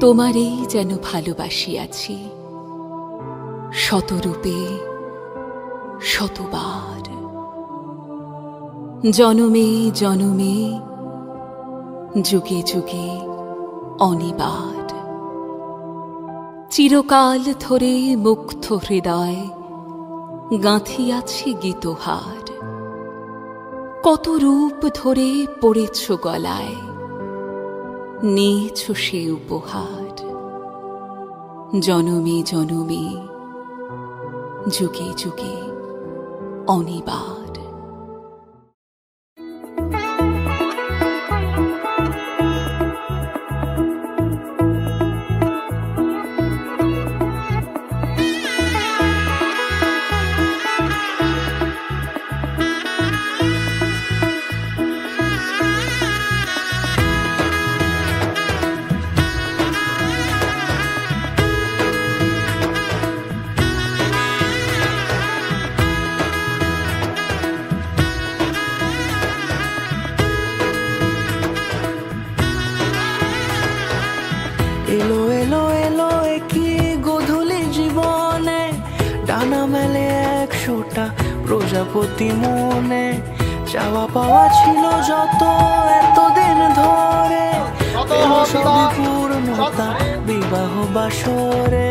তোমারেই যেন ভালোবাসিয়াছি শতরূপে শতবার, জনমে জনমে যুগে যুগে অনিবার। চিরকাল ধরে মুগ্ধ হৃদয় গাঁথিয়াছি গীতহার, কত রূপ ধরে পড়েছ গলায়, নিয়েছ সে উপহার। জনমে জনমে যুগে যুগে অনিবার। এলো এলো এলো কি গোধূলি জীবনে, ডানা মেলে 100টা প্রজাপতি মনে। চাওয়া পাওয়া ছিল যত এতদিন ধরে, এলো সবই পূর্ণতা বিবাহ বাসরে।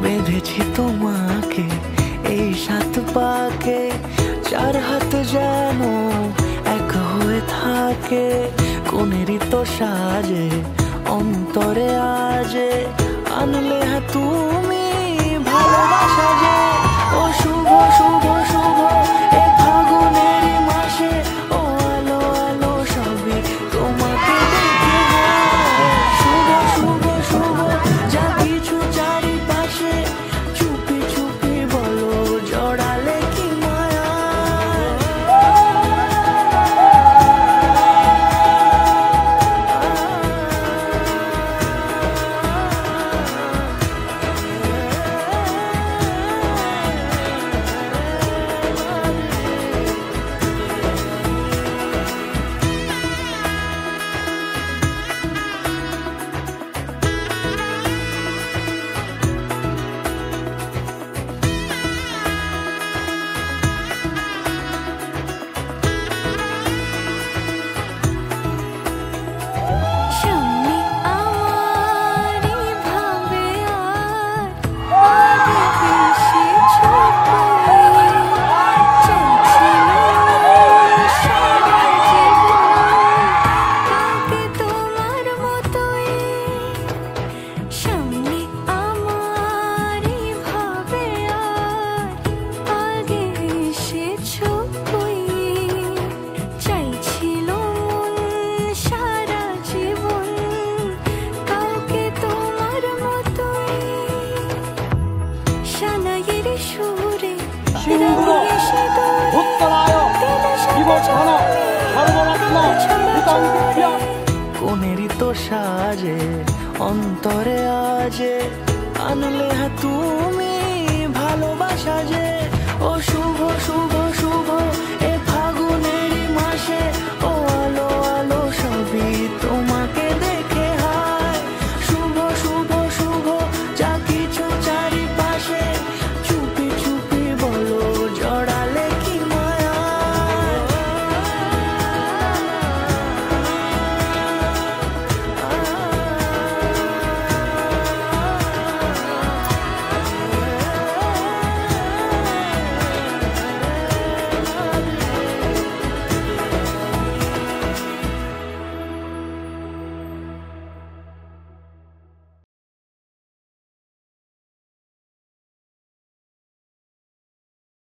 বেঁধেছি তোমাকে এই 7 পাকে, 4 হাত যেন এক হয়ে থাকে। কোনেরই তো সাজে অন্তরে আজে, আনলে তুমি ভালোবাসা যে। ও শুভ শুভ শুভ এ ফাগুনের মাসে, ও আলো আলো সবই তোমাকে দেখে হয়। শুভ শুভ শুভ যা কিছু চারিপাশে, চুপি চুপি বলো জড়ালে কি মায়া। কোনেরই তো সাজে অন্তরে আজে, আনলে তুমি ভালোবাসা যে। ও